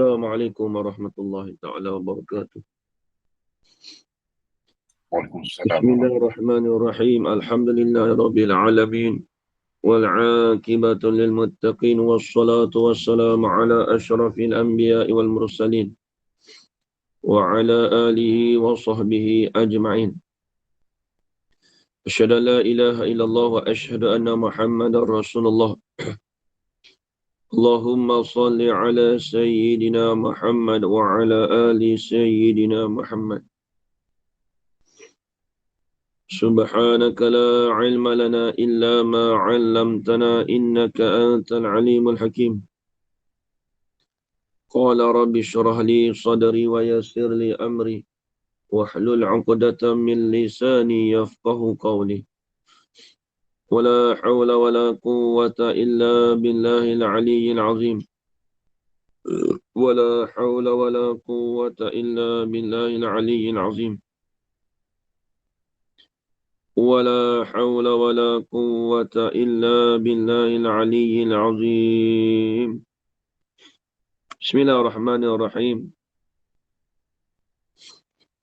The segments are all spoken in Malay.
Assalamualaikum warahmatullahi taala wabarakatuh. Waalaikumsalam. Bismillahirrahmanirrahim. Alhamdulillahirabbil alamin. Wal 'aqibatu lil muttaqin wassalatu wassalamu ala asyrafil anbiya'i wal mursalin wa ala alihi wa sahbihi ajma'in. Asyhadu an la ilaha illallah wa asyhadu anna Muhammadar Rasulullah. Allahumma shalli ala sayyidina Muhammad wa ala ali sayyidina Muhammad. سبحانك لا علم لنا إلا ما علمتنا إنك أنت العليم الحكيم. قال رب اشرح لي صدري ويسر لي أمري واحلل عقدة من لساني يفقه قولي. ولا حول ولا قوة إلا بالله العلي العظيم. ولا حول ولا قوة إلا بالله العلي العظيم. ولا حول ولا قوة إلا بالله العلي العظيم. بسم الله الرحمن الرحيم.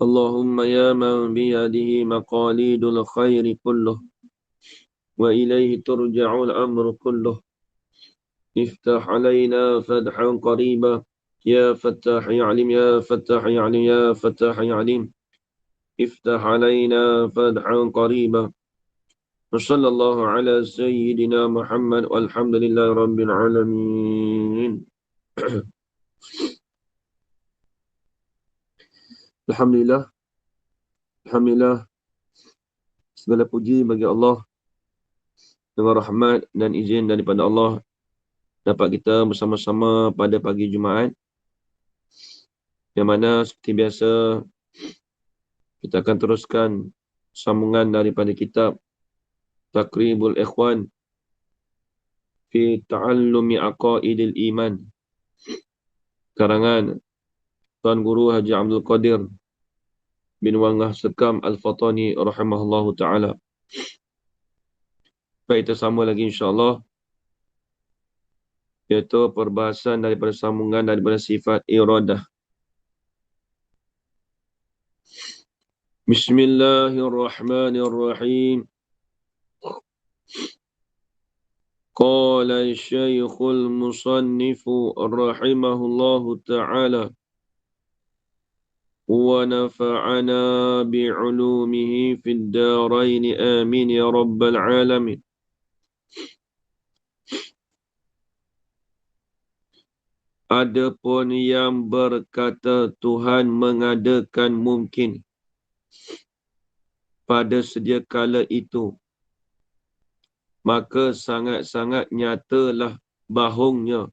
اللهم يا من بيده مقاليد الخير كله وإليه ترجع الأمر كله افتح علينا فتحا قريبا يا فتاح يا عليم يا فتاح يا عليم يا فتاح يا عليم افتح علينا فتحا قريبا. وصلى الله على سيدنا محمد والحمد لله رب العالمين. Alhamdulillah. Alhamdulillah. Segala puji bagi Allah. Dengan rahmat dan izin daripada Allah, dapat kita bersama-sama pada pagi Jumaat. Yang mana seperti biasa, kita akan teruskan sambungan daripada kitab Taqribul Ikhwan fi Ta'allumi Aqaidil Iman, karangan Tuan Guru Haji Abdul Qadir bin Wangah Sekam Al-Fatani rahimahullahu ta'ala. Baik, kita sambung lagi insyaAllah, iaitu perbahasan daripada sambungan daripada sifat iradah. Bismillahirrahmanirrahim. Qala Syekhul Musannifu rahimahullahu ta'ala wa nafa'ana bi'ulumihi fid darain amin ya rabbal alamin. Adapun yang berkata Tuhan mengadakan mungkin pada sedia kala itu, maka sangat-sangat nyatalah bahungnya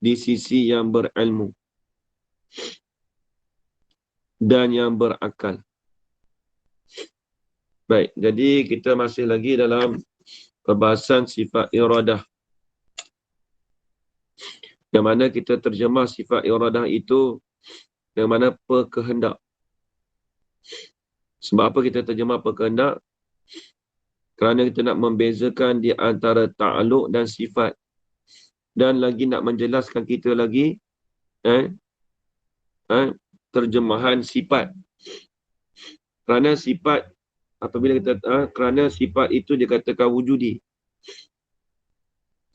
di sisi yang berilmu dan yang berakal. Baik, jadi kita masih lagi dalam perbahasan sifat iradah, yang mana kita terjemah sifat iradah itu yang mana perkehendak. Sebab apa kita terjemah perkehendak? Kerana kita nak membezakan di antara ta'aluk dan sifat. Dan lagi nak menjelaskan kita lagi terjemahan sifat. Kerana sifat, apabila kita kerana sifat itu dikatakan wujudi.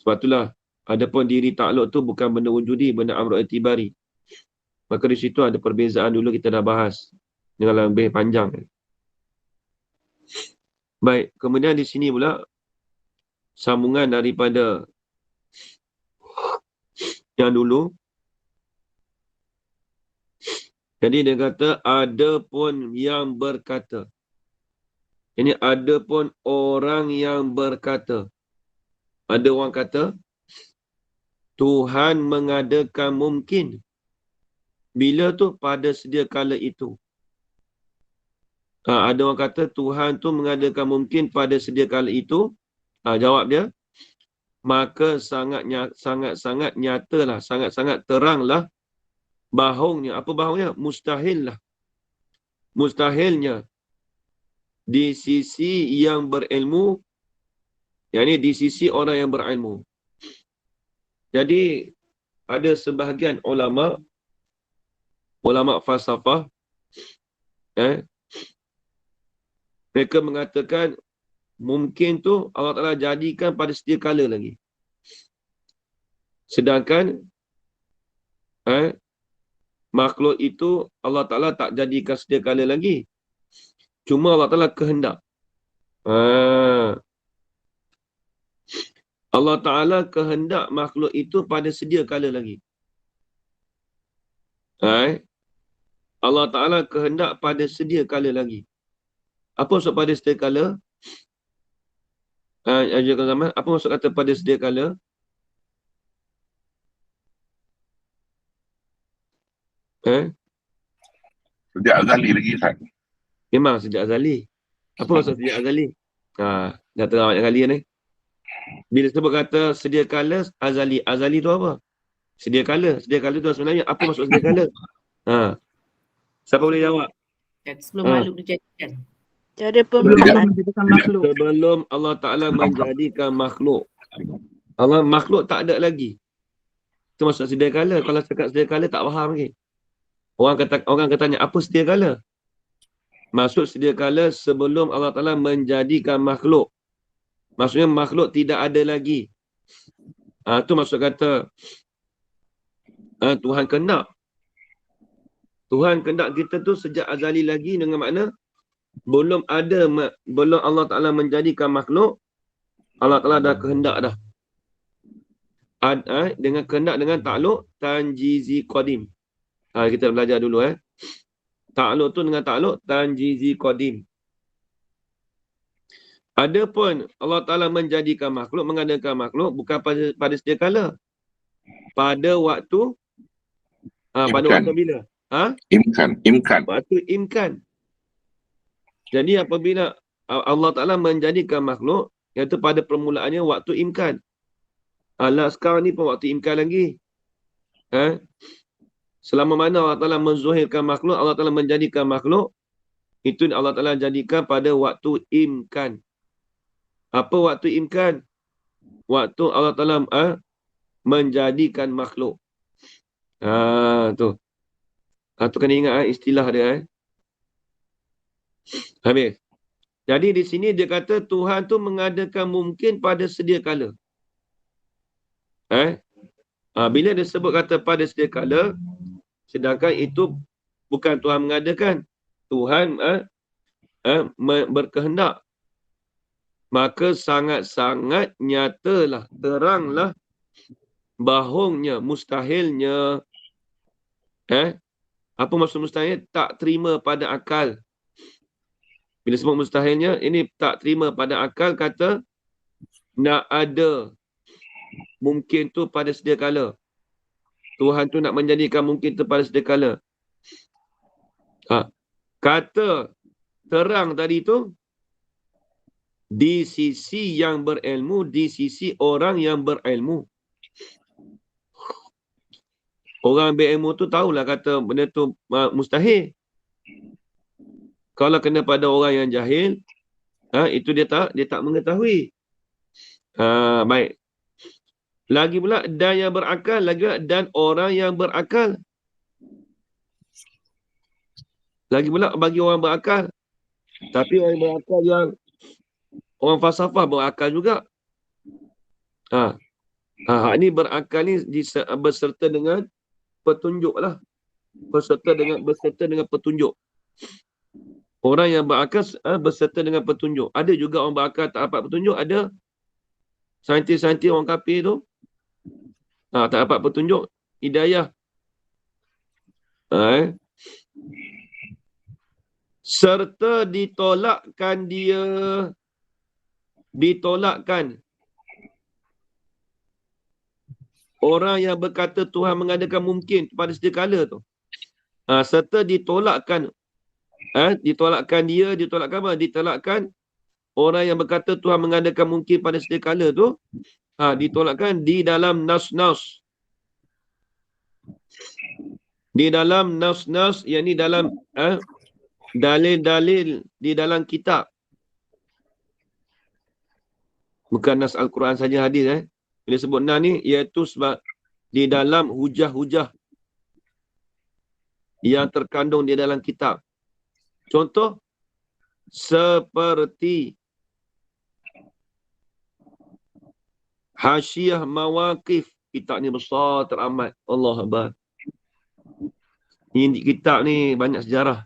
Sebab itulah, adapun diri ta'aluk tu bukan benda wujudi, benda amr i'tibari. Maka di situ ada perbezaan dulu kita dah bahas dengan lebih panjang. Baik, kemudian di sini pula sambungan daripada yang dulu. Jadi dia kata ada pun yang berkata. Ini ada pun orang yang berkata. Ada orang kata Tuhan mengadakan mungkin. Bila tu? Pada sedia kala itu. Ada orang kata Tuhan tu mengadakan mungkin pada sedia kala itu. Jawab dia, maka sangat-sangat nyatalah, sangat-sangat teranglah bahungnya. Apa bahungnya? Mustahil lah. Mustahilnya di sisi yang berilmu, yakni di sisi orang yang berilmu. Jadi ada sebahagian ulama falsafah, mereka mengatakan mungkin tu Allah Ta'ala jadikan pada sedia kala lagi. Sedangkan makhluk itu Allah Ta'ala tak jadikan sedia kala lagi. Cuma Allah Ta'ala kehendak. Allah Ta'ala kehendak makhluk itu pada sedia kala lagi. Allah Ta'ala kehendak pada sedia kala lagi. Apa maksud pada sedia kala? Apa maksud kata pada sedia kala? Sejak azali lagi, Ustaz. Memang sejak azali. Apa maksud sejak azali? Dah terang banyak kali ni. Bila sebut kata sedia kala azali. Azali tu apa? Sedia kala. Sedia kala tu sebenarnya apa maksud sedia kala? Siapa boleh jawab? Sebelum makhluk dijadikan. Cara permulaan. Sebelum Allah Ta'ala menjadikan makhluk. Makhluk tak ada lagi. Itu maksud sedia kala. Kalau cakap sedia kala tak faham lagi. Orang katanya apa sedia kala? Maksud sedia kala sebelum Allah Ta'ala menjadikan makhluk. Maksudnya makhluk tidak ada lagi. Itu maksud kata Tuhan kehendak. Tuhan kehendak kita tu sejak azali lagi dengan makna belum Allah Ta'ala menjadikan makhluk, Allah Ta'ala dah kehendak dah. Dengan kehendak dengan takluk tanjizi qadim. Kita belajar dulu takluk tu dengan takluk tanjizi qadim. Adapun Allah Ta'ala menjadikan makhluk, mengadakan makhluk bukan pada sedia kala. Pada waktu pada waktu bila? Imkan. Waktu imkan. Jadi apabila Allah Ta'ala menjadikan makhluk, iaitu pada permulaannya waktu imkan. Sekarang ni pun waktu imkan lagi. Selama mana Allah Ta'ala menzuhirkan makhluk, Allah Ta'ala menjadikan makhluk, itu Allah Ta'ala jadikan pada waktu imkan. Apa waktu imkan? Waktu Allah Ta'ala menjadikan makhluk. Tu. Tu kena ingat istilah dia. Habis. Jadi di sini dia kata Tuhan tu mengadakan mungkin pada sedia kala. Bila dia sebut kata pada sedia kala, sedangkan itu bukan Tuhan mengadakan. Tuhan berkehendak. Maka sangat-sangat nyatalah, teranglah, bahongnya, mustahilnya. Apa maksud mustahil? Tak terima pada akal. Bila sebut mustahilnya, ini tak terima pada akal, kata nak ada mungkin tu pada sedia kala. Tuhan tu nak menjadikan mungkin tu pada sedia kala. Kata terang tadi tu, di sisi yang berilmu, di sisi orang yang berilmu. Orang berilmu tu tahulah kata benda tu mustahil. Kalau kena pada orang yang jahil, itu dia tak mengetahui. Baik. Lagi pula dan yang berakal, lagi pula dan orang yang berakal. Lagi pula bagi orang berakal. Tapi orang berakal yang orang falsafah berakal juga. Ini berakal ni berserta dengan petunjuk lah. Berserta dengan petunjuk. Orang yang berakal berserta dengan petunjuk. Ada juga orang berakal tak dapat petunjuk. Ada saintis-saintis orang kafir tu tak dapat petunjuk. Hidayah. Serta ditolakkan dia. Ditolakkan. Orang yang berkata Tuhan mengadakan mungkin pada sedia kala tu. Serta ditolakkan. Ditolakkan dia, ditolakkan apa? Ditolakkan orang yang berkata Tuhan mengadakan mungkin pada sedia kala tu. Ditolakkan di dalam nas-nas. Di dalam nas-nas, yang ni dalam dalil-dalil di dalam kitab. Bukan nas Al-Quran saja, hadis. Bila sebut nas ni, iaitu sebab di dalam hujah-hujah yang terkandung di dalam kitab. Contoh, seperti Hasyiah Mawaqif. Kitab ni besar teramat. Allah Akbar. Ini kitab ni banyak sejarah.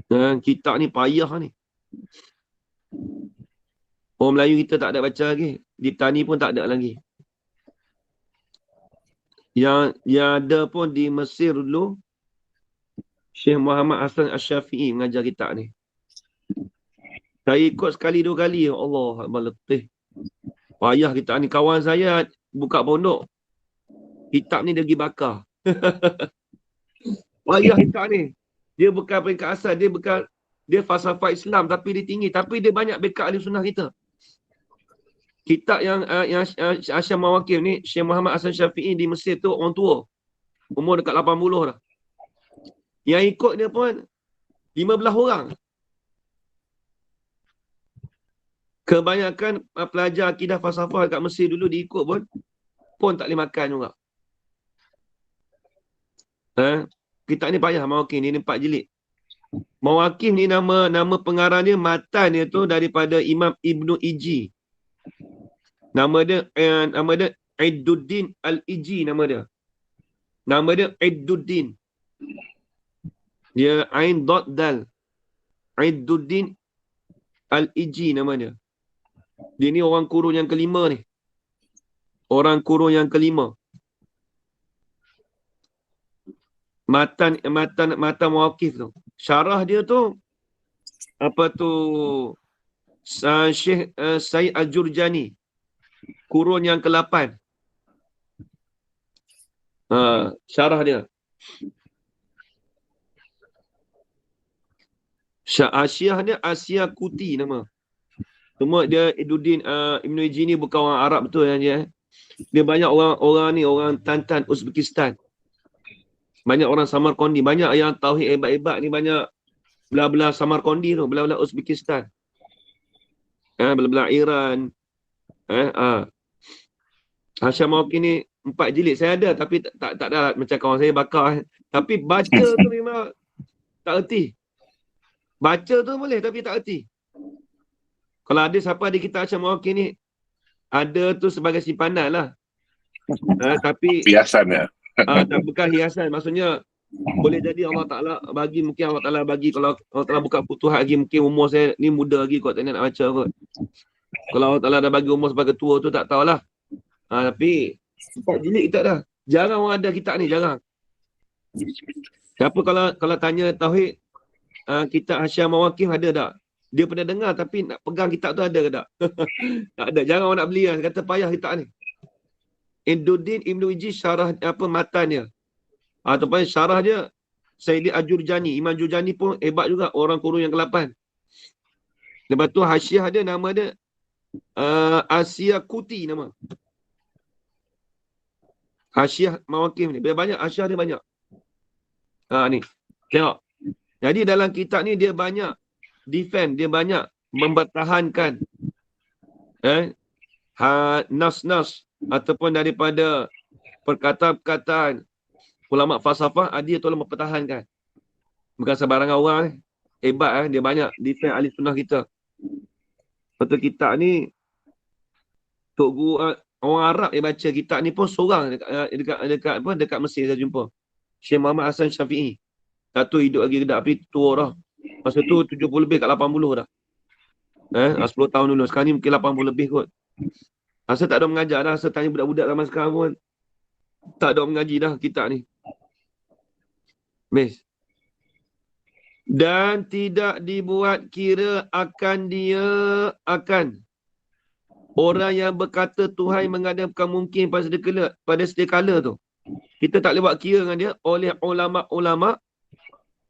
Dan kitab ni payah ni. Orang Melayu kita tak ada baca lagi. Di Tani pun tak ada lagi. Yang ada pun di Mesir dulu, Syekh Muhammad Hasan Asy-Syafi'i mengajar kitab ni. Saya ikut sekali dua kali. Allah Akbar, letih. Payah kitab ni. Kawan saya buka pondok. Kitab ni dia pergi bakar. Payah kitab ni. Dia bukan peringkat asal. Dia falsafah Islam tapi dia tinggi. Tapi dia banyak backup ahli sunnah kita. Kitab yang Hasyiah Mawaqif ni, Syekh Muhammad Hasan Syafi'i di Mesir tu orang tua. Umur dekat 80 dah. Yang ikut dia pun 15 orang. Kebanyakan pelajar akidah falsafah dekat Mesir dulu diikut pun tak boleh makan juga. Kitab ni payah, Mawaqif ni 4 jilid. Mawaqif ni nama pengarang dia, matan dia tu daripada Imam Ibnu Iji. Nama dia Idduddin Al-Iji nama dia. Nama dia Idduddin. Dia Ain Dot Dal. Idduddin Al-Iji nama dia. Dia ni orang kurun yang kelima ni. Orang kurun yang kelima. Matan Mawaqif tu. Syarah dia tu Syekh Said Al-Jurjani. Kurun yang ke-8. Syarah dia. Hasyiah dia Asyiah Kuti nama. Cuma dia Idduddin Ibnu Iji ni bukan orang Arab betul dia. Dia banyak orang Tantan Uzbekistan. Banyak orang Samarkandi, banyak yang tauhid hebat-hebat ni, banyak belah-belah Samarkandi tu, belah-belah Uzbekistan. Belah-belah Iran. Hasyiah Mawaqif ni 4 jilid saya ada tapi tak ada macam kawan saya bakar. Tapi baca tu memang tak erti. Baca tu boleh tapi tak erti. Kalau ada siapa ada kitab Hasyiah Mawaqif ni, ada tu sebagai simpanan lah. Tapi Hiasan ya. tak bukan hiasan. Maksudnya boleh jadi Allah Ta'ala bagi, mungkin Allah Ta'ala bagi, kalau Allah Ta'ala buka futuhat lagi, mungkin umur saya ni muda lagi kot, tak nak baca kot. Kalau Allah Ta'ala dah bagi umur sebagai tua tu tak tahulah. Tapi 4 jilid kita dah. Jarang orang ada kitab ni, jarang. Siapa kalau tanya tauhid, kitab Hasyiah Mawaqif ada tak? Dia pernah dengar tapi nak pegang kitab tu ada ke tak? Tak ada. Jarang orang nak beli lah. Kata payah kitab ni. Idduddin Ibnu Iji syarah matannya. Ataupun syarah dia Sayyid Al-Jurjani. Imam Jurjani pun hebat juga. Orang kurun yang ke-8. Lepas tu hasyiah dia nama dia Asyiah Kuti nama. Hasyiah Mawaqif ni. Banyak hasyiah dia banyak. Ni. Tengok. Jadi dalam kitab ni dia banyak defend, dia banyak mempertahankan nas-nas ataupun daripada perkataan-perkataan ulama falsafah, dia tolong mempertahankan. Bukan sebarangan orang hebat dia banyak defend ahli sunnah kita. Betul kitab ni Tok Guru orang Arab yang baca kitab ni pun seorang dekat Mesir saya jumpa. Syekh Muhammad Hasan Syafi'i. Tak tahu hidup lagi ke tak, tapi tua dah. Masa tu 70 lebih kat 80 dah. 10 tahun dulu. Sekarang ni mungkin 80 lebih kot. Rasa tak ada mengajar dah. Rasa tanya budak-budak zaman sekarang pun tak ada mengaji dah kitab ni. Habis. Dan tidak dibuat kira akan orang yang berkata Tuhan mengadakan mungkin pada sedia kala tu. Kita tak boleh buat kira dengan dia oleh ulama'-ulama'.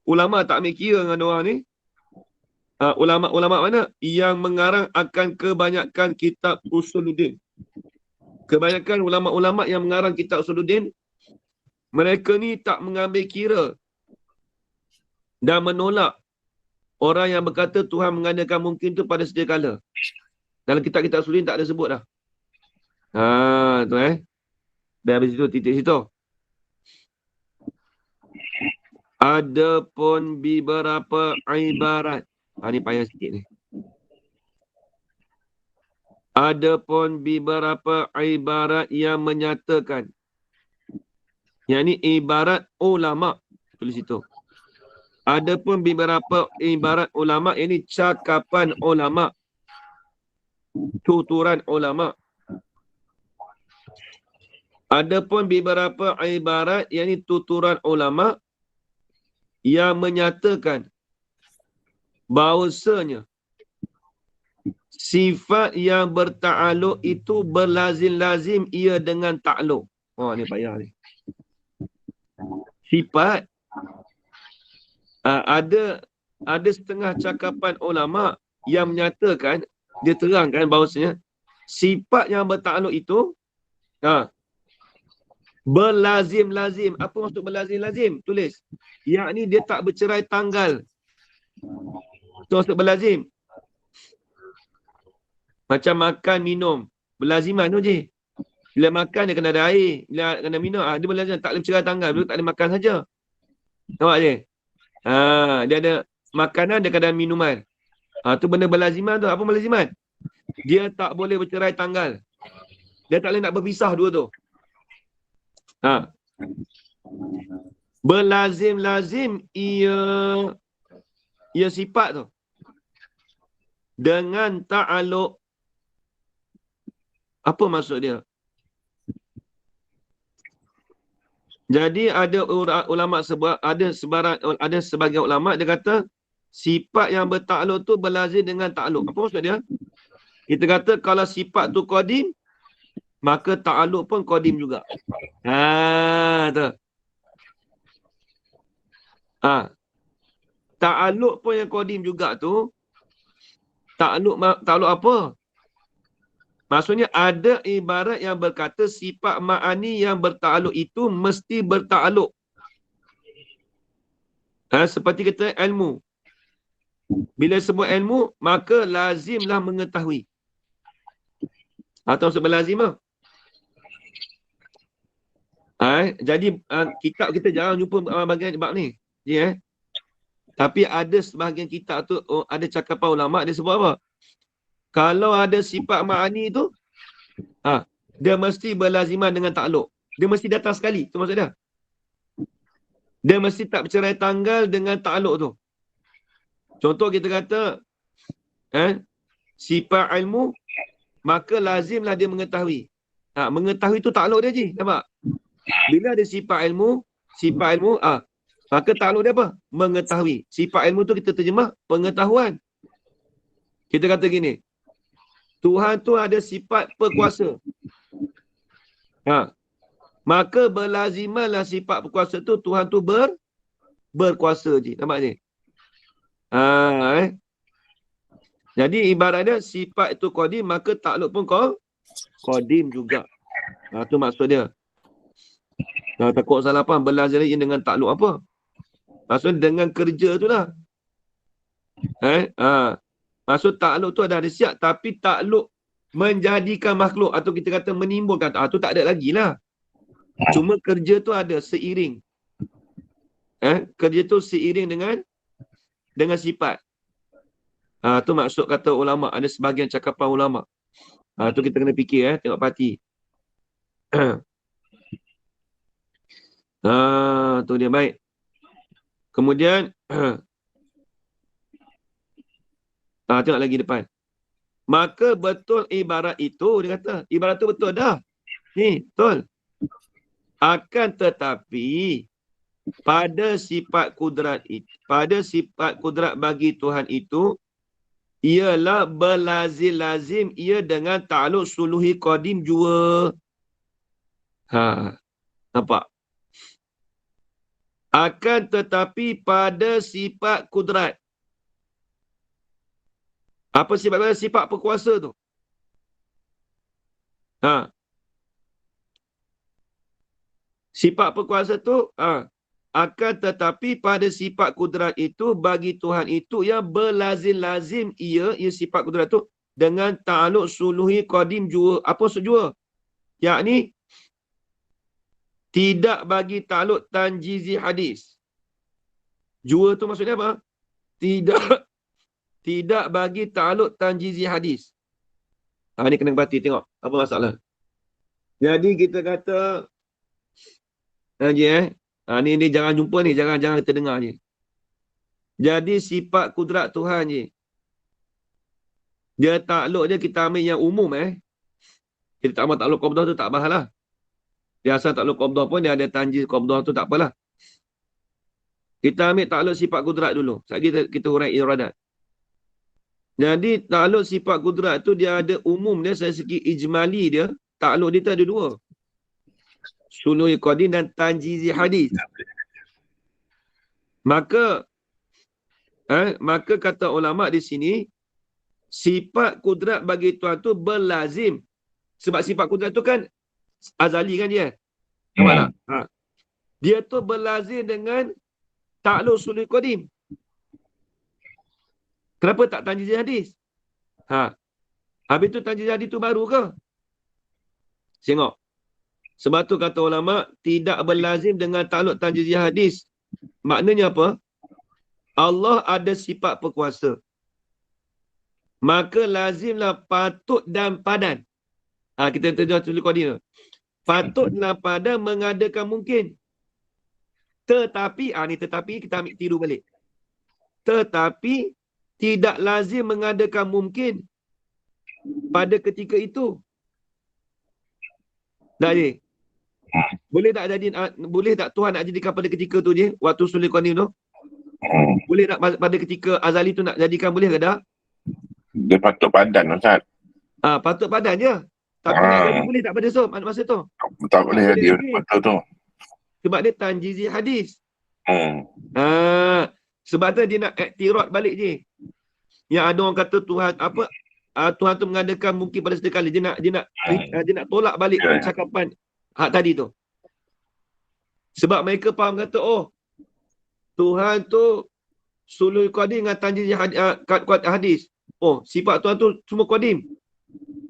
Ulama tak ambil kira dengan orang ni. Ulama' mana? Yang mengarang akan kebanyakan kitab Usuluddin. Kebanyakan ulama' yang mengarang kitab Usuluddin, mereka ni tak mengambil kira dan menolak orang yang berkata Tuhan mengadakan mungkin tu pada sedia kala. Dalam kitab-kitab Usuluddin tak ada sebut dah. Tu Dan habis itu titik situ. Adapun beberapa ibarat. Ni payah sikit ni. Adapun beberapa ibarat yang menyatakan. Yang ni ibarat ulama. Tulis situ. Adapun beberapa ibarat ulama, ini cakapan ulama. Tuturan ulama. Adapun beberapa ibarat, yang ini tuturan ulama yang menyatakan bahawasanya sifat yang berta'aluk itu berlazim-lazim ia dengan ta'aluk. Ni payah ni. Sifat ada setengah cakapan ulama yang menyatakan, dia terangkan bahawasanya sifat yang berta'aluk itu berlazim-lazim. Apa maksud berlazim-lazim? Tulis. Yakni dia tak bercerai tanggal. Itu maksud berlazim. Macam makan, minum. Berlaziman tu je. Bila makan dia kena ada air. Bila kena minum, dia berlazim. Tak boleh bercerai tanggal. Dia tak boleh makan saja. Nampak je? Dia ada makanan, dia ada minuman. Tu benda berlaziman tu. Apa berlaziman? Dia tak boleh bercerai tanggal. Dia tak boleh nak berpisah dua tu. Berlazim-lazim ia sifat tu dengan ta'aluk. Apa maksud dia? Jadi ada ulama ada sebagian ulama dia kata sifat yang bertakluk tu berlazim dengan ta'aluk. Apa maksud dia? Kita kata kalau sifat tu qadim, maka ta'aluk pun qadim juga. Tu. Ta'aluk pun yang qadim juga tu. Ta'aluk apa? Maksudnya ada ibarat yang berkata sifat ma'ani yang berta'aluk itu mesti berta'aluk. Seperti kita ilmu. Bila sebut ilmu, maka lazimlah mengetahui. Atau maksud berlazim lah. Jadi kitab kita jarang jumpa bahagian bab ni. Tapi ada sebahagian kitab tu, ada cakapan ulama' dia sebut apa? Kalau ada sifat ma'ani tu, dia mesti berlaziman dengan ta'aluk. Dia mesti datang sekali. Itu maksud dia. Dia mesti tak bercerai tanggal dengan ta'aluk tu. Contoh kita kata, sifat ilmu, maka lazimlah dia mengetahui. Mengetahui tu ta'aluk dia je. Nampak? Bila ada sifat ilmu, maka ta'aluk dia apa? Mengetahui. Sifat ilmu tu kita terjemah pengetahuan. Kita kata gini, Tuhan tu ada sifat perkuasa. Maka berlazimanlah sifat perkuasa tu, Tuhan tu berkuasa je. Nampak ni? Jadi ibaratnya sifat itu qadim, maka takluk pun qadim juga. Tu maksud dia. Takut salah faham, berlazim dengan takluk apa? Maksudnya dengan kerja tu lah. Maksud takluk tu ada siap, tapi takluk menjadikan makhluk atau kita kata menimbulkan, tu tak ada lagi lah. Cuma kerja tu ada seiring. Kerja tu seiring dengan sifat. Tu maksud kata ulama'. Ada sebahagian cakapan ulama'. Tu kita kena fikir, tengok parti. Tu dia, baik. Kemudian tengok lagi depan. Maka betul ibarat itu, dia kata, ibarat itu betul dah. Ni, betul. Akan tetapi, pada sifat kudrat bagi Tuhan itu, ialah berlazim-lazim ia dengan ta'aluk suluhi qadim jua. Nampak? Akan tetapi pada sifat kudrat. Apa sifat perkuasa tu? Sifat perkuasa tu, akan tetapi pada sifat kudrat itu, bagi Tuhan itu yang berlazim-lazim ia sifat kudrat tu dengan ta'aluk suluhi qadim jua. Apa maksud jua? yakni tidak bagi takluk tanjizi hadis. Jua tu maksudnya apa? Tidak bagi takluk tanjizi hadis. Ni kena berhati tengok. Apa masalah? Jadi kita kata ni jangan jumpa ni, jangan kita dengar je. Jadi sifat kudrat Tuhan je. Dia takluk dia kita ambil yang umum Kita tak ambil takluk qabdah tu tak bahas lah. Dia asal takluk qabdah pun dia ada tanjiz qabdah tu tak apalah. Kita ambil takluk sifat kudrat dulu. Sekejap kita hurai iradat. Jadi takluk sifat kudrat tu dia ada umum dia, dari segi ijmali dia, takluk dia tu ada dua. Sulul qadim dan tanjizi hadis. Maka kata ulama di sini, sifat kudrat bagi Tuhan tu berlazim. Sebab sifat kudrat tu kan azali kan dia. Nampak tak? Dia tu berlazim dengan takluk sulul qadim. Kenapa tak tanjiz hadis? Habis tu tanjiz hadis tu baru ke? Tengok. Sebab tu kata ulama, tidak berlazim dengan takluk tanjiz hadis. Maknanya apa? Allah ada sifat berkuasa. Maka lazimlah patut dan padan. Kita terjemah sulul qadim. Patut dan padan mengadakan mungkin. Tetapi, ni tetapi kita ambil tiru balik. Tetapi, tidak lazim mengadakan mungkin pada ketika itu. Dah je. Boleh tak Tuhan nak jadikan pada ketika tu je, waktu sulul qadim tu? Boleh tak pada ketika azali tu nak jadikan, boleh ke tak? Dia patut padan, Ustaz. Patut padan je. Tapi nak jadi boleh tak pada masa tu? Tak boleh dia patut tu. Sebab dia tanjizi hadis. Sebab tu dia nak iktirad balik je. Yang ada orang kata Tuhan Tuhan tu mengadakan mungkin pada sekali. Dia nak tolak balik cakapan hak tadi tu. Sebab mereka faham kata, Tuhan tu sulul qadim dengan tanjiz hadis. Sifat Tuhan tu semua qadim.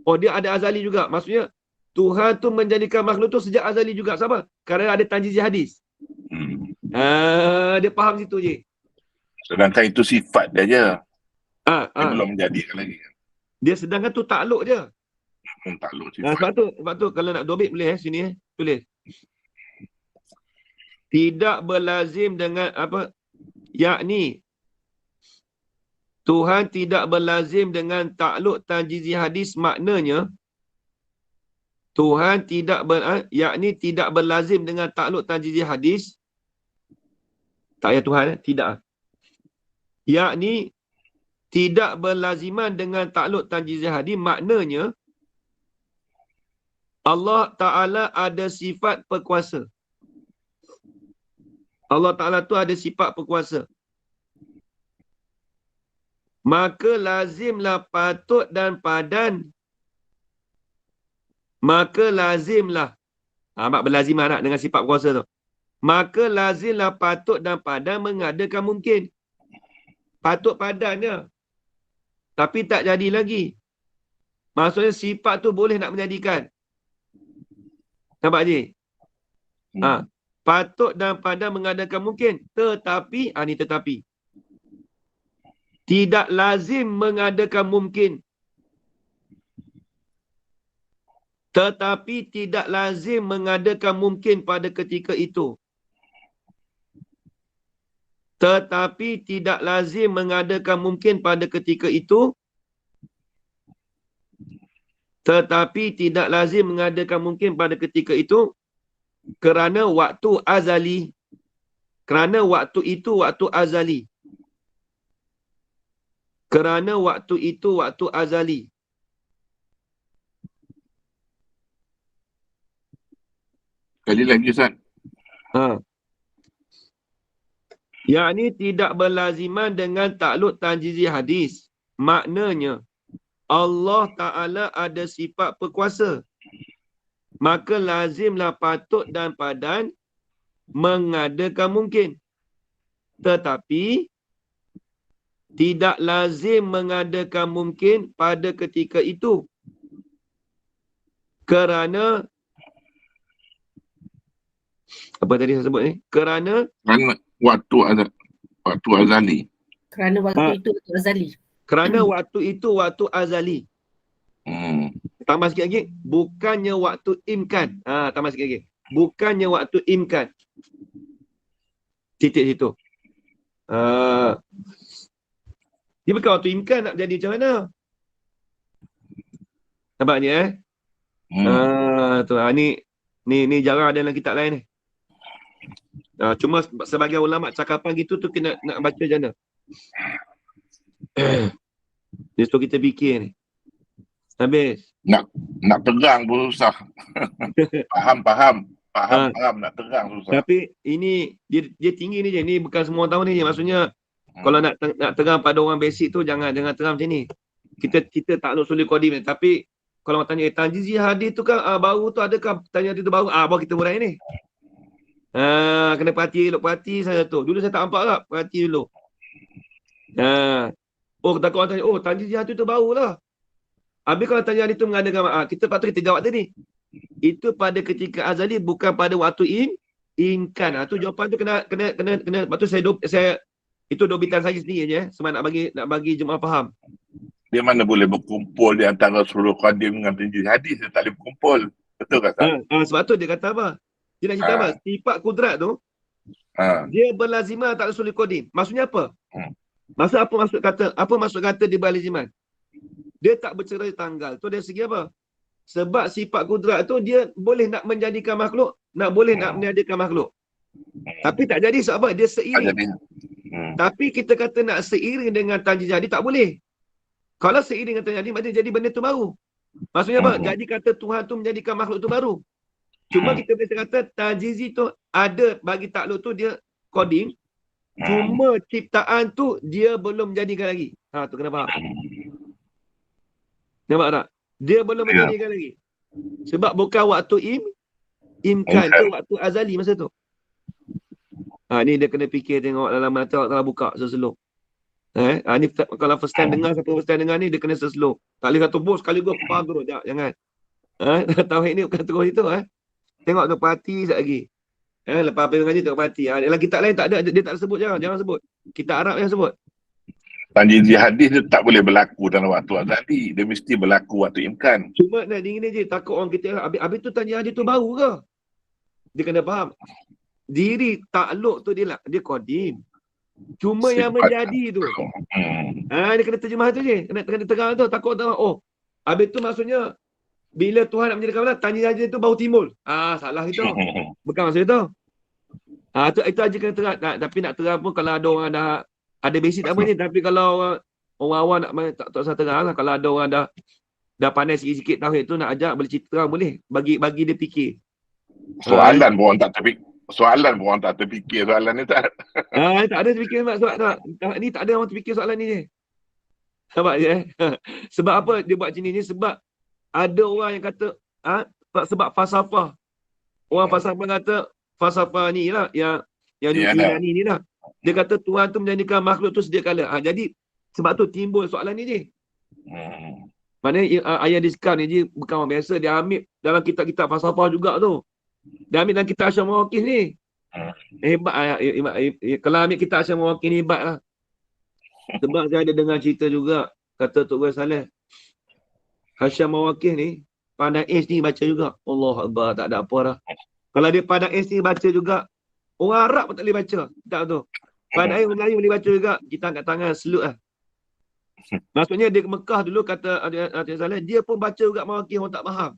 Dia ada azali juga. Maksudnya Tuhan tu menjadikan makhluk tu sejak azali juga. Sama? Kerana ada tanjiz hadis. Dia faham situ je. Sedangkan itu sifat dia je. Dia belum menjadikan lagi. Dia sedangkan tu takluk je. Takluk sifat. Sebab tu kalau nak dobit boleh sini tulis. Tidak berlazim dengan apa? Yakni Tuhan tidak berlazim dengan takluk tanjizi hadis, maknanya Tuhan tidak yakni tidak berlazim dengan takluk tanjizi hadis. Tak ya Tuhan, tidak. Yakni tidak berlaziman dengan takluk tanjizi hadis, maknanya Allah Ta'ala ada sifat berkuasa. Allah Ta'ala tu ada sifat berkuasa. Maka lazimlah patut dan padan. Maka lazimlah. Mak berlaziman nak dengan sifat berkuasa tu. Maka lazimlah patut dan padan mengadakan mungkin. Patut padannya. Tapi tak jadi lagi. Maksudnya sifat tu boleh nak menjadikan. Nampak je? Patut dan padan mengadakan mungkin. Tetapi, ni tetapi. Tidak lazim mengadakan mungkin. Tetapi tidak lazim mengadakan mungkin pada ketika itu. Tetapi tidak lazim mengadakan mungkin pada ketika itu. Tetapi tidak lazim mengadakan mungkin pada ketika itu. Kerana waktu azali. Kerana waktu itu waktu azali. Kerana waktu itu waktu azali. Kali lagi Ustaz. Yakni tidak berlaziman dengan takluk tanjizi hadis. Maknanya Allah Ta'ala ada sifat berkuasa. Maka lazimlah patut dan padan mengadakan mungkin. Tetapi tidak lazim mengadakan mungkin pada ketika itu. Kerana Apa tadi saya sebut ni? Kerana waktu azali. Kerana waktu itu waktu azali. Kerana waktu itu waktu azali. Tambah sikit lagi. Bukannya waktu imkan. Tambah sikit lagi. Bukannya waktu imkan. Titik situ. Dia bukan waktu imkan nak jadi macam mana? Nampak ni Ni jarang ada dalam kitab lain ni. Cuma sebagai ulama cakapan gitu tu kena nak baca macam mana. Dia suruh kita fikir ni. Habis. Nak terang pun susah. Faham nak terang susah. Tapi ini dia tinggi ni je. Ni bukan semua orang tahu ni je. Maksudnya kalau nak terang pada orang basic tu jangan terang macam ni. Kita tak nak sulit kodim ni. Tapi kalau orang tanya tanjizi hadis tu kan baru tu adakah tanya hadis tu baru? Baru kita mulai ni. Kena perhati saya tu. Dulu saya tak nampak tak? Perhati dulu. Takut orang tanya, tanjizi hadis tu barulah. Habis kalau tanya hadis tu mengadakan kita patut kita jawab tadi. Itu pada ketika azali bukan pada waktu imkan. Tu jawapan tu kena patut saya itu dobitan saya sendiri je sebab nak bagi jemaah faham. Dia mana boleh berkumpul di antara seluruh qadim dengan tanjiz hadis, dia tak boleh berkumpul. Betul tak? Sebab tu dia kata apa? Dia nak cerita apa? Sifat kudrat tu dia berlazimah tak usul qadim. Maksudnya apa? Apa maksud kata dia berlaziman? Dia tak bercerai tanggal. Tu dari segi apa? Sebab sifat kudrat tu dia boleh nak menjadikan makhluk, boleh nak meniadakan makhluk. Tapi tak jadi sebab apa? Dia seiring. Tapi kita kata nak seiring dengan tanjiz hadis tak boleh. Kalau seiring dengan tanjiz hadis maksudnya jadi benda tu baru. Maksudnya apa? Jadi kata Tuhan tu menjadikan makhluk tu baru. Cuma kita bisa kata tanjiz tu ada bagi takluk tu dia qadim. Cuma ciptaan tu dia belum menjadikan lagi. Tu kena faham. Nampak tak? Dia belum menjadikan lagi. Sebab bukan waktu imkan tu waktu azali masa tu. Ni dia kena fikir tengok dalam mata Allah Ta'ala buka seselok. Ni kalau first time dengar, siapa first time dengar ni dia kena seselok. Tak boleh kata bos sekali gua faham terus. Jangan. Tauhid ni bukan terus itu. Tengok tu perhati sekejap lagi. Lepas apa yang ngaji tengok perhati. Dalam kitab lain tak ada, dia tak sebut, jangan sebut. Kitab Arab yang sebut. Tanjiz hadis dia tak boleh berlaku dalam waktu azali. Dia mesti berlaku waktu imkan. Cuma nak dingin je, takut orang kita habis tu tanjiz hadis tu baru ke? Dia kena faham. Diri takluk tu dia qadim. Cuma yang menjadi tu. Dia kena terjemah tu je. Kena terang tu. Takut tak. Habis tu maksudnya bila Tuhan nak menjadikan mana, tanjiz hadis tu baru timbul. Salah itu. Bukan maksud itu. Itu aja kena terang. Tapi nak terang pun kalau ada orang dah ada basic tak apa ni. Tapi kalau orang awam tak usah terang lah. Kalau ada orang dah pandai sikit-sikit tauhid tu nak ajak boleh cerita terang boleh. Bagi dia fikir. Soalan pun orang tak terfikir soalan ni tak. Tak ada terfikir soalan ni, tak ada orang terfikir soalan ni je. Nampak je Sebab apa dia buat macam ni? Sebab ada orang yang kata sebab falsafah. Orang falsafah kata falsafah ni lah yang Yunani ni lah. Dia kata Tuhan tu menjadikan makhluk tu sedia kala. Jadi sebab tu timbul soalan ni je. Maknanya ayat diskar ni je bukan orang biasa. Dia ambil dalam kitab-kitab falsafah juga tu. Dia ambil dalam kitab Asyam Mawaqif ni. Hebat. Kalau ambil kitab Asyam Mawaqif ni hebat lah. Sebab saya ada dengar cerita juga. Kata Tok Guru Saleh. Asyam Mawaqif ni, Padang Ais ni baca juga. Allah Akbar, tak ada apa dah. Kalau dia Padang Ais ni baca juga, orang Arab pun tak boleh baca. Tak tu. Padang Ais Melayu boleh baca juga. Kita angkat tangan, salute lah. Maksudnya dia ke Mekah dulu, kata Tok Saleh, dia pun baca juga Mawaqif, orang tak faham.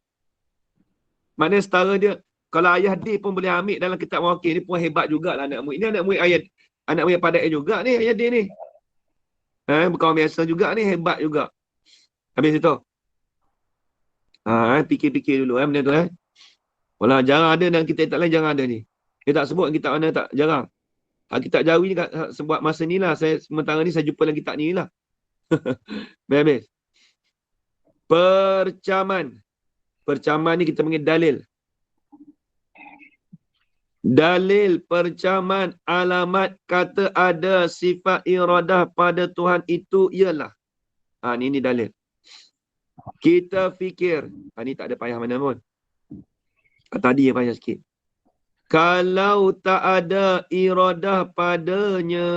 Maknanya setara dia, kalau ayah dia pun boleh ambil dalam kitab Mawaqif ni pun hebat jugalah anak murid. Ini anak murid Padang Ais juga ni, ayah dia ni. Bukan orang biasa juga ni, hebat juga. Habis itu. Fikir-fikir dulu benda tu Walau jarang ada dan kita tak lain jarang ada ni. Dia tak sebut kitab mana tak jarang. Kitab Jawi ni sebab masa ni lah saya sementara ni saya jumpa dalam kitab ni lah. Habis. Percaman ni kita panggil dalil. Dalil percaman alamat kata ada sifat iradah pada Tuhan itu ialah. Ni dalil. Kita fikir. Ni tak ada payah mana pun. Tadi yang payah sikit. Kalau tak ada iradah padanya,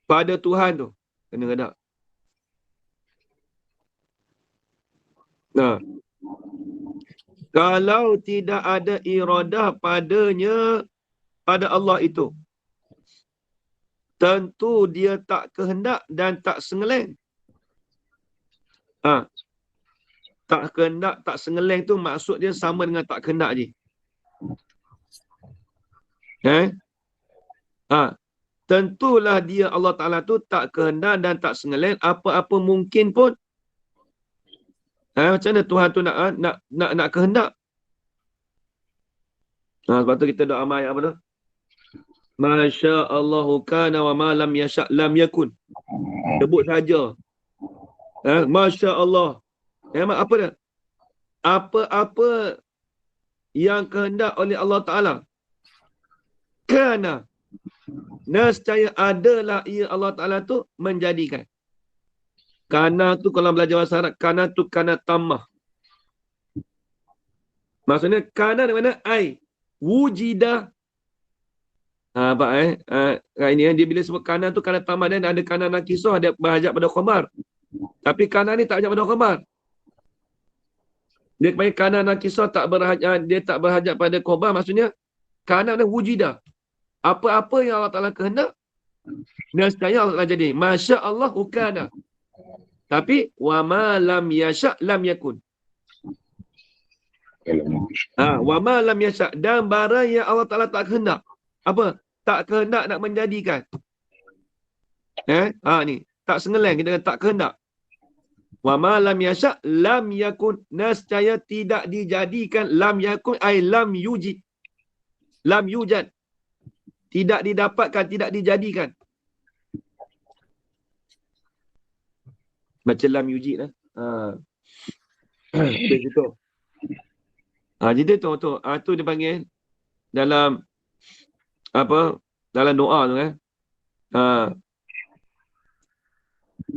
pada Tuhan tu. Kena ada. Nah, kalau tidak ada iradah padanya, pada Allah itu, tentu dia tak kehendak dan tak sengeleng. Tak kehendak, tak sengeleng tu maksud dia sama dengan tak kehendak je. Tentulah dia Allah Ta'ala tu tak kehendak dan tak sengeleng, apa-apa mungkin pun. Macam mana Tuhan tu nak kehendak? Sebab tu kita doa ayat apa tu? Masya Allahu kana wa ma lam yasha' lam yakun. Sebut saja. Masya Allah. Apa dia? Apa-apa yang kehendak oleh Allah Ta'ala. Kerana nescaya adalah ia Allah Ta'ala tu menjadikan. Kana tu kalau belajar bahasa Arab, kana tu kana tamah. Maksudnya kana di mana? Ai. Wujidah. Ini dia bila sebut kana tu kana tamah, dan ada kana nakisah, ada berhajat pada khabar. Tapi kana ni tak berhajat pada khabar. Dia panggil kana nakisah, dia tak berhajat pada khabar, maksudnya kana dan wujidah. Apa-apa yang Allah Ta'ala kehendak, nescaya Allah Ta'ala jadi. Masya Allah kana. Tapi wa ma lam yasha' lam yakun. Wa ma lam yasha', dan barang yang Allah Ta'ala tak kehendak. Apa? Tak kehendak nak menjadikan. Ni. Tak sengeleng, kita kata tak kehendak. Wa ma lam yasha' lam yakun. Nescaya tidak dijadikan. Lam yakun ay lam yujid. Lam yujad. Tidak didapatkan, tidak dijadikan. Macam lam yujid lah. Begitu. Jadi tu dia panggil dalam dalam doa tu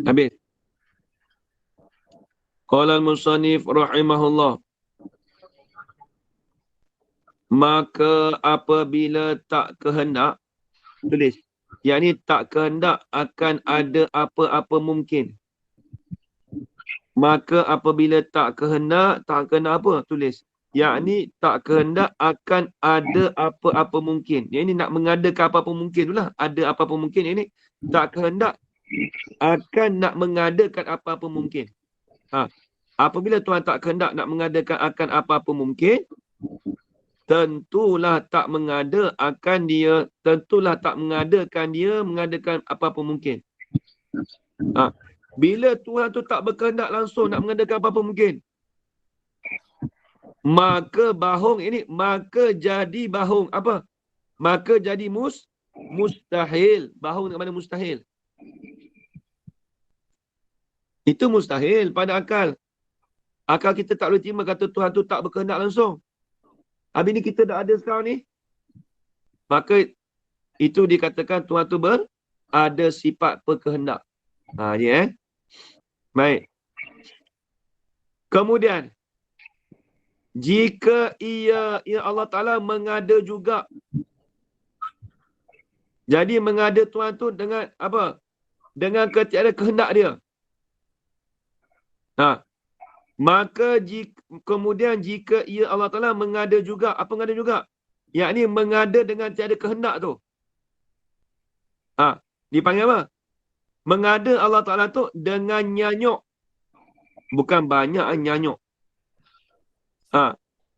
habis. Qala al-musannif rahimahullah, maka apabila tak kehendak, tulis, yakni tak kehendak akan ada apa-apa mungkin. Maka apabila tak kehendak apa? Tulis. Yakni tak kehendak akan ada apa-apa mungkin. Yang ini nak mengadakan apa-apa mungkin itulah. Ada apa-apa mungkin ini. Tak kehendak akan nak mengadakan apa-apa mungkin. Apabila Tuhan tak kehendak nak mengadakan akan apa-apa mungkin, tentulah tak mengadakan dia mengadakan apa-apa mungkin. Bila Tuhan tu tak berkehendak langsung nak mengadakan apa-apa mungkin, maka jadi bahung apa? Maka jadi mustahil. Bahung dekat mana mustahil? Itu mustahil pada akal. Akal kita tak boleh terima kata Tuhan tu tak berkehendak langsung. Habis ni kita dah ada sekarang ni. Maka itu dikatakan Tuhan tu ada sifat berkehendak. Baik. Kemudian, jika ia Allah Ta'ala mengada juga. Jadi mengada Tuhan tu dengan apa? Dengan ketiada kehendak dia. Maka kemudian jika ia Allah Ta'ala mengada juga. Apa mengada juga? Yakni mengada dengan tiada kehendak tu. Dipanggil apa? Mengada Allah Ta'ala tu dengan nyanyuk. Bukan banyak nyanyuk.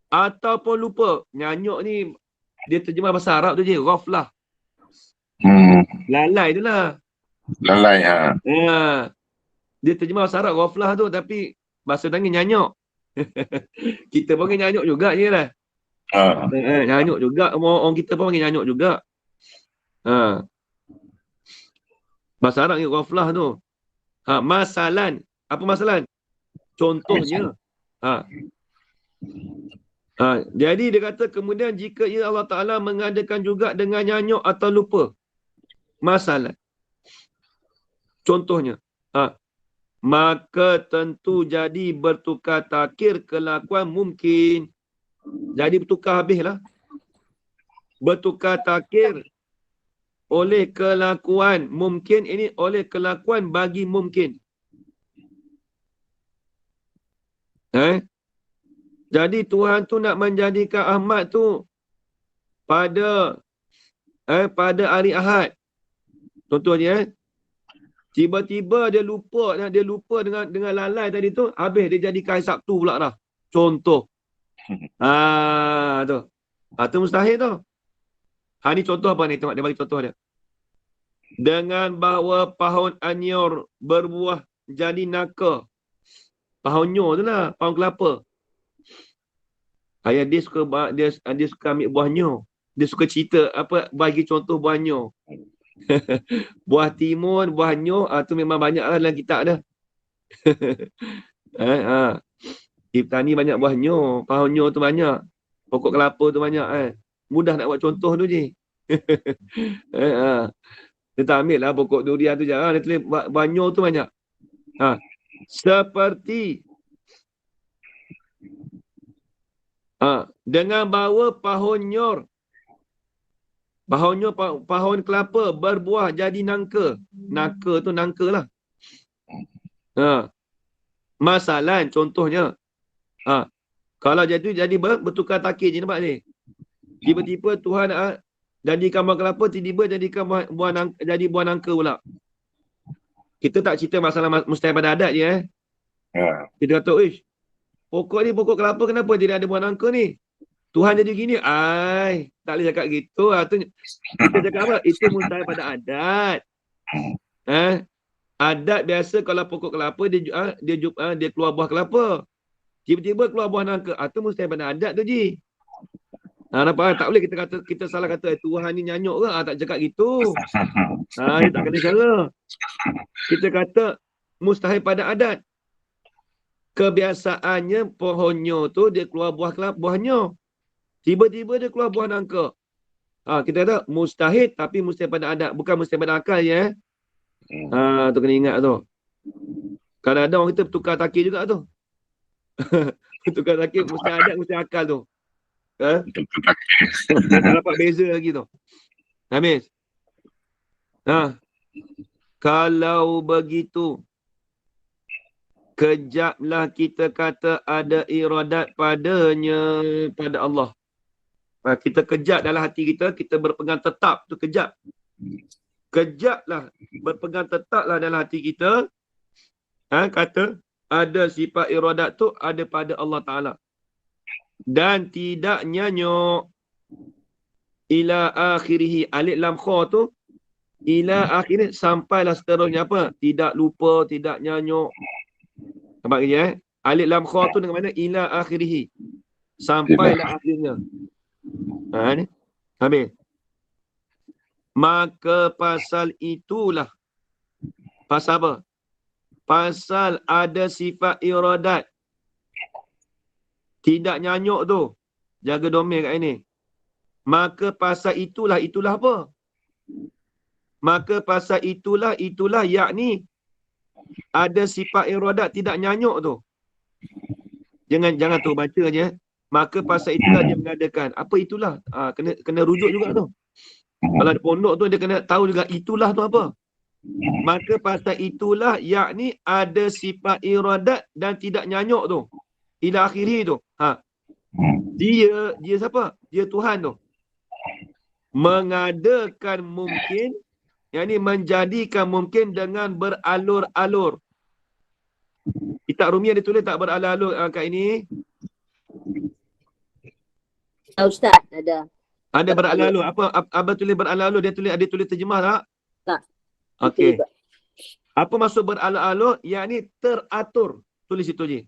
Ataupun lupa. Nyanyuk ni, dia terjemah bahasa Arab tu je. Ghaflah. Lalai tu lah. Lalai, Dia terjemah bahasa Arab ghaflah tu, tapi bahasa tangan nyanyuk. Kita pun panggil nyanyuk juga je lah. Nyanyuk juga. Orang kita pun panggil nyanyuk juga. Bahasa Arab ni ghaflah tu. Masalan. Apa masalan? Contohnya. Jadi dia kata kemudian jika ia Allah Ta'ala mengadakan juga dengan nyanyuk atau lupa. Masalah. Contohnya. Maka tentu jadi bertukar takhir kelakuan mungkin Jadi bertukar habis lah. Bertukar takhir oleh kelakuan mungkin, ini oleh kelakuan bagi mungkin. Jadi Tuhan tu nak menjadikan Ahmad tu pada hari Ahad. Contohnya tiba-tiba dia lupa dengan lalai tadi tu, habis dia jadi hari Sabtu pula dah. Contoh. Tu. Tu mustahil tu. Ni contoh apa ni? Tengok dia bagi contoh dia. Dengan bahawa pohon anjur berbuah jadi naka. Pohon nyor tu lah, pohon kelapa. Ayah dia suka ambil buah nyor. Dia suka cerita bagi contoh buah nyor. Buah timun, buah nyor, tu memang banyak lah dalam kitab dah. Kita ni banyak buah nyor, pohon nyor tu banyak. Pokok kelapa tu banyak. Mudah nak buat contoh tu je. Dia tak ambil lah pokok durian tu je. Dia tulis buah nyor tu banyak. Seperti dengan bawa pohon nyor, pohon kelapa berbuah jadi nangka. Nangka tu nangka lah. Masalah contohnya. Kalau jadi bertukar takhir je, nampak ni. Tiba-tiba Tuhan jadikan buah kelapa, tiba-tiba jadikan jadi buah nangka pula. Kita tak cerita masalah mustahil pada adat je. Kita kata, pokok ni pokok kelapa, kenapa tidak ada buah nangka ni? Tuhan jadi gini. Tak boleh cakap gitu. Kita cakap apa? Itu mustahil pada adat. Adat biasa kalau pokok kelapa dia keluar buah kelapa. Tiba-tiba keluar buah nangka. Itu mustahil pada adat tu je. Nampak? Tak boleh kita salah kata Tuhan ni nyanyuk ke? Tak cakap gitu. Dia tak kena cara. Kita kata mustahil pada adat. Kebiasaannya pohonnya tu dia keluar buahnya. Tiba-tiba dia keluar buah nangka. Kita kata mustahil, tapi mustahil pada adat. Bukan mustahil pada akal je. Tu kena ingat tu. Kadang-kadang orang kita tukar takhir juga tu. Tukar takhir mustahil adat, mustahil akal tu. Tak dapat beza lagi tu. Habis. Kalau begitu, kejaplah kita kata ada iradat padanya, pada Allah. Kita kejap dalam hati kita berpegang tetap tu kejap. Kejaplah, berpegang tetaplah dalam hati kita. Kata ada sifat iradat tu ada pada Allah Ta'ala. Dan tidak nyanyuk. Ila akhirihi. Alif lam kha tu. Ila akhirih. Sampailah seterusnya apa? Tidak lupa, tidak nyanyuk. Nampak ke Alif lam kha tu dengan mana? Ila akhirihi. Sampailah akhirnya. Ni. Habis. Maka pasal itulah. Pasal apa? Pasal ada sifat iradat. Tidak nyanyuk tu. Jaga domain kat ini. Maka pasal itulah apa? Maka pasal itulah yakni ada sifat iradat tidak nyanyuk tu. Jangan tu baca je. Maka pasal itulah dia mengadakan. Apa itulah? Kena rujuk juga tu. Kalau ada pondok tu dia kena tahu juga itulah tu apa. Maka pasal itulah yakni ada sifat iradat dan tidak nyanyuk tu. Ila akhiri tu. Dia siapa? Dia Tuhan tu. Mengadakan mungkin, yakni menjadikan mungkin dengan beralur-alur. Kitab Rumiah dia tulis tak beralur-alur kat ini? Ustaz, ada. Ada beralur-alur. Apa tulis beralur-alur? Dia tulis terjemah tak? Tak. Okey. Apa maksud beralur-alur? Yakni teratur. Tulis itu je.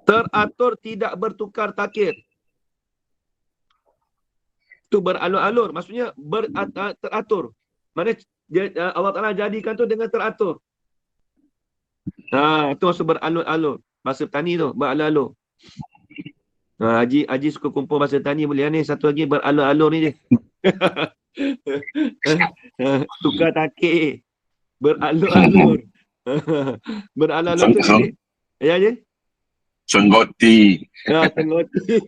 Teratur, tidak bertukar takhir. Itu beralur-alur. Maksudnya teratur. Mana Allah Ta'ala jadikan tu dengan teratur. Itu maksud beralur-alur. Bahasa Tani tu, beralur-alur. Haji suka kumpul bahasa Tani boleh ni. Satu lagi beralur-alur ni je. Tukar takhir. Beralur-alur. Beralur-alur tu. Ya je? Senggoti. Tenggoti.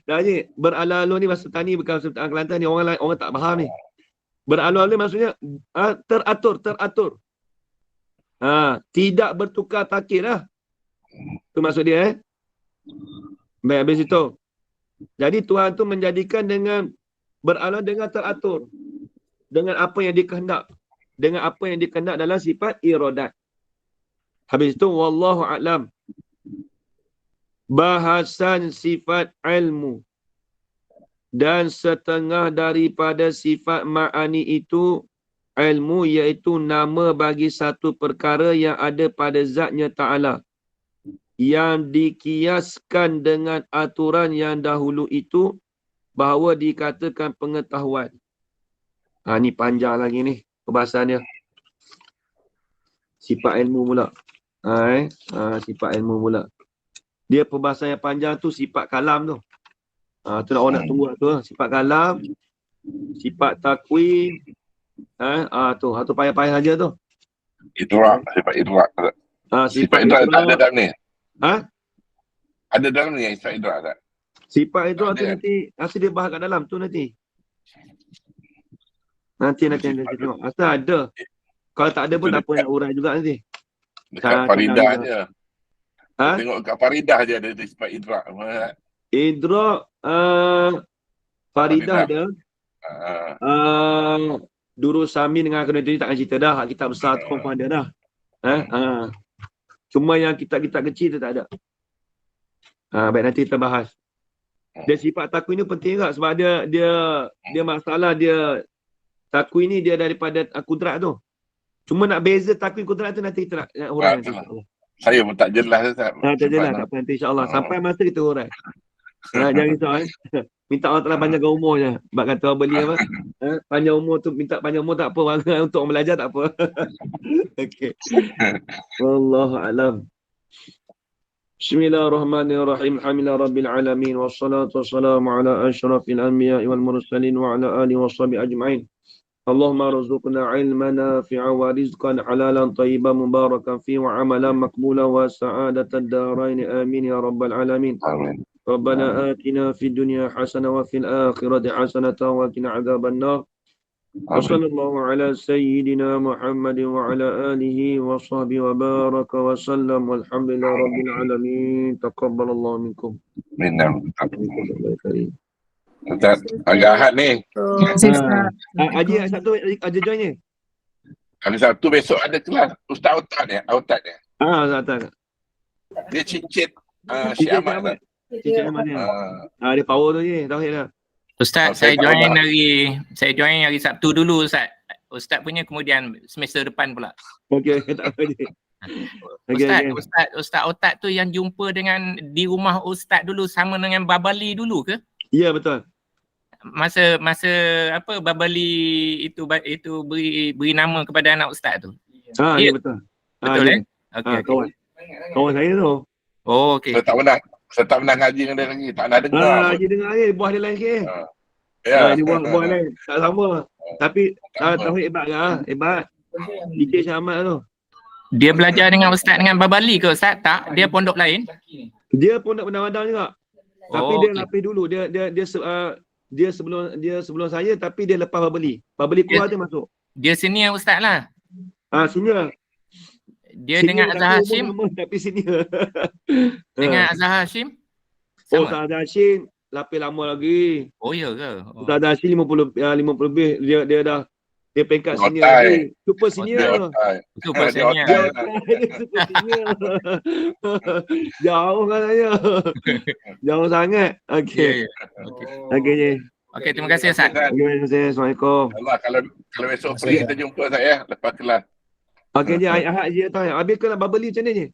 Dah ni, beralun-alun ni bahasa tani bukan bahasa Kelantan ni. Orang lain, orang tak faham ni. Beralun-alun maksudnya teratur. Tidak bertukar takkit lah. Itu maksud dia. Baik, habis itu. Jadi Tuhan tu menjadikan dengan beralun dengan teratur. Dengan apa yang dikehendak. Dengan apa yang dikehendak dalam sifat iradat. Habis itu, wallahu a'lam. Bahasan sifat ilmu. Dan setengah daripada sifat ma'ani itu ilmu, iaitu nama bagi satu perkara yang ada pada zatnya Ta'ala. Yang dikiaskan dengan aturan yang dahulu itu, bahawa dikatakan pengetahuan. Ni panjang lagi ni perbahasannya. Sifat ilmu pula. Sifat ilmu pula. Dia perbahasan yang panjang tu sifat kalam tu. Tu nak orang nak tunggu tu. Sifat kalam, sifat takwin. Tu payah-payah saja tu. Idrak, sifat idrak. Sifat idrak tak ada dalam ni. Ada dalam ni sifat idrak tak? Sifat idrak tu nanti dia bahas kat dalam tu nanti. Nanti tengok. Asal ada. Kalau tak ada pun tak apa nak urai juga nanti. Dekat Faridah je. Tengok kat Faridah je ada sifat idrak. Idrak Faridah ada. Durus Samin dengan Akademi ni takkan cerita dah. Kitab besar tu pun ada dah. Cuma yang kitab-kitab kecil tu tak ada. Baik, nanti kita bahas. Dia sifat takwin ni penting juga sebab dia masalah dia takwin ni dia daripada kudrat tu. Cuma nak beza takwin kudrat tu nanti kita nak urai nanti insya-Allah. Saya pun tak jelas Ustaz. Tak jelas tak apa nanti insya-Allah. Sampai masa kita urai. Jangan risau minta Allah Taala panjangkan umur je. Sebab kata orang beli apa? Panjang umur tu, minta panjang umur tak apa. Untuk orang belajar tak apa. Okey. Wallahu a'lam. Bismillahirrahmanirrahim. Alhamdulillah rabbil alamin wassalatu wassalamu ala asyrafil anbiya'i wal mursalin wa ala alihi washabihi ajma'in. Allahumma rzuqna ilman nafi'an wa rizqan halalan tayyiban mubarakan fi wa amalan maqbulan wa sa'adatan darain amin ya rabbal alamin. Amin. ربنا آتنا في الدنيا حسنة وفي الآخرة حسنة وقنا عذاب النار وصلى الله على سيدنا محمد وعلى آله وصحبه وبارك وسلم والحمد لله رب العالمين تقبل الله منكم. Ustaz, agak ahad ni. Haji satu ada join ni. Hari Sabtu besok ada kelas Ustaz Autat ni. Ustaz. Dia cincin Syekh Ahmad. Cincin Ahmad ni. Dia power tu je, tauhid dah. Ustaz, saya join hari Sabtu dulu Ustaz. Ustaz punya kemudian semester depan pula. Okey, tak apa je. Ustaz Autat tu yang jumpa dengan di rumah Ustaz dulu sama dengan Babali dulu ke? Ya, betul. Masa apa Babali itu beri nama kepada anak Ustaz tu. Ya betul. Betul Okey. Kawan saya tu. Oh, okey. Saya tak pernah ngaji dengan dia lagi. Tak pernah dengar. Ngaji dengar ni, buah dia lain sikit. Dia buah lain. Tak sama. Tapi tauhid hebat ke? Hebat. Dikit Syekh Ahmad tu. Dia belajar dengan Ustaz dengan Babali ke Ustaz? Tak, dia pondok lain. Dia pondok Padang juga. Tapi dia lapis dulu. Dia sebelum saya tapi dia lepas Babali. Babali keluar dia masuk. Dia senior Ustaz lah. Senior. Dia dengan Azhar Hashim. Tapi senior. Dengan Azhar Hashim. Azhar Hashim lapis lama lagi. Oh ya ke? Azhar Hashim 50 lebih dia dah dia peringkat senior lagi. Super senior. Super senior. Super senior. Jauh kan saya. Jauh sangat. Okey. Okey, terima kasih Ustaz. Terima kasih. Assalamualaikum. Allah, kalau besok free kita jumpa saya lepas kelas. Okey je, Ahad je tahu. Habis ke Babali macam ni je?